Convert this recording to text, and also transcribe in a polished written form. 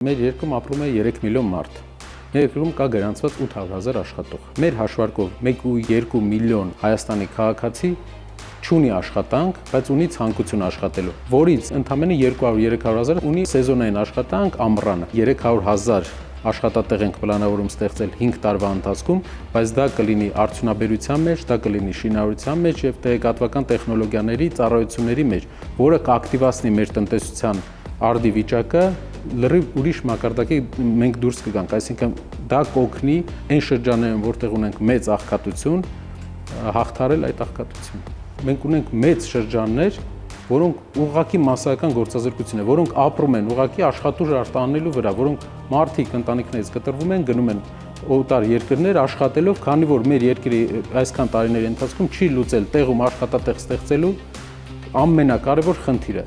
Մեր երկրում ապրում է 3 միլիոն մարդ։ Մեր երկրում կա գրանցված 800,000 աշխատող։ Մեր հաշվարկով 1,2 միլիոն Հայաստանի քաղաքացի չունի աշխատանք, բայց ունի ցանկություն աշխատելու, որից ընդամենը 200-300,000 ունի սեզոնային աշխատանք ամռանը։ 300,000 աշխատատեղ ենք պլանավորում ստեղծել 5 տարվա ընթացքում, բայց դա կլինի արդյունաբերության մեջ, դա կլինի շինարարության մեջ եւ տեղեկատվական տեխնոլոգիաների ծառայությունների մեջ, որը կակտիվացնի մեր տնտեսության արդի վիճակը լրիվ ուրիշ մակարդակի մենք դուրս կգանք, այսինքն դա կօգնի այն շրջաններում, որտեղ ունենք մեծ աղքատություն, հաղթարել այդ աղքատությունը։ Մենք ունենք մեծ շրջաններ, որոնք ուղղակի մասսայական գործազրկություն է, որոնք ապրում են ուղղակի աշխատուժ արտանելու վրա, որոնք մարդիկ ընտանիքներից կտրվում են, գնում են օտար երկրներ աշխատելով, քանի որ մեր երկրի այսքան տարիների ընթացքում չի լուծել տեղում աշխատատեղ ստեղծելու ամենակարևոր խնդիրը։